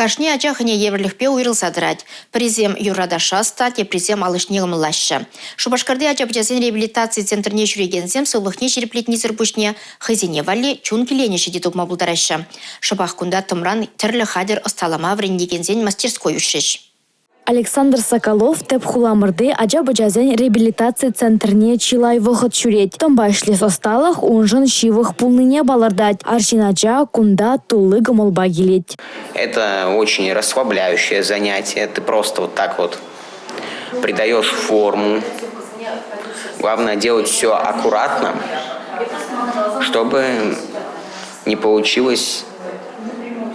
Кашне ачахыне еврлихпе уйрылсадырать. Призем юрадаша статья, призем алышнегым лаща. Шубашкарды ачапчасен реабилитации центрне жүрегензем сылыхне череплетни зырбушне хызине валли чункилене шедетук мабулдараща. Шабах кунда тымран тірлі хадер осталама врендегензен мастерской ушеш. Александр Соколов теп хуламырды ача-бачазен реабилитации центрне чилай вăхăт çурет. Тăмба ишлес осталах унжын шивых пулныне балардать. Аршинача кунда туллы гымылба келет. Это очень расслабляющее занятие. Ты просто вот так вот придаешь форму. Главное делать все аккуратно, чтобы не получилось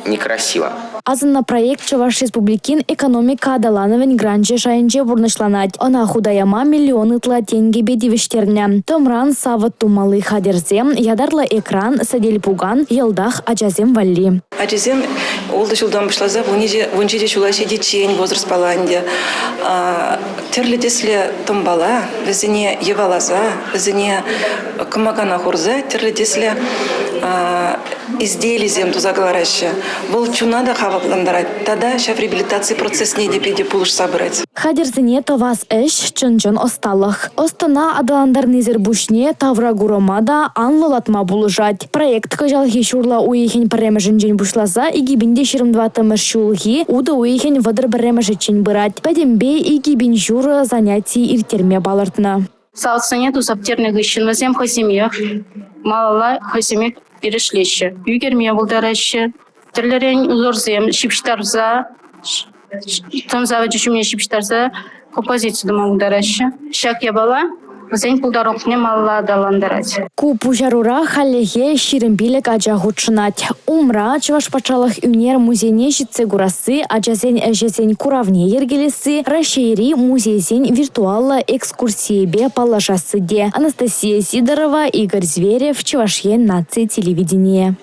некрасиво. Азынна проект Чуваш Республикин экономика адалановен гранче шайынче бурнышланать. Она худаяма миллионы тла тенге бедивиштерне. Томран савыт тумалы хадерзем, ядарлы экран, садель пуган, елдах ачазем валли. Ачазем олды жылдан башлаза, вончеде чуласи детень возраст баланде. Терлі десле томбала, візіне евалаза, візіне кымагана хорза, терлі десле изделизем тузагалараща. Волчуна да хавапландарать. Тогда шаф реабилитации процесс не депеде пулыш собрать. Хадерзіне товас эш чын-чын осталых. Остана адаландар незербушне тавра гуромада анлылатма булыжать. Проект кажалхи шурла уехень паремежінжен бушлаза и гибинде 22 тымыш шулхи уды уехень вадыр паремежечен бырать. Пәдембе и гибин журы занятий иртерме балыртна. Салсыне тусаптерне гыщынвазем хасимех, малала хасимех перешлеще. Югерме булдараще. Терлерен узорзем шипштарза, тонзава чучуме шипштарза композицию малдараще. Шак ябала, зень пулдарокне малла даландарать. Купу жарура халлехе ширембилек ача худшынать. Умра чуваш пачалых юнер музейне житсе гурасы, ачасен эжесен куравне ергелесі, рашейри музейсен виртуалла экскурсиебе палашасы де. Анастасия Сидорова, Игорь Зверев, Чувашье нации телевидение.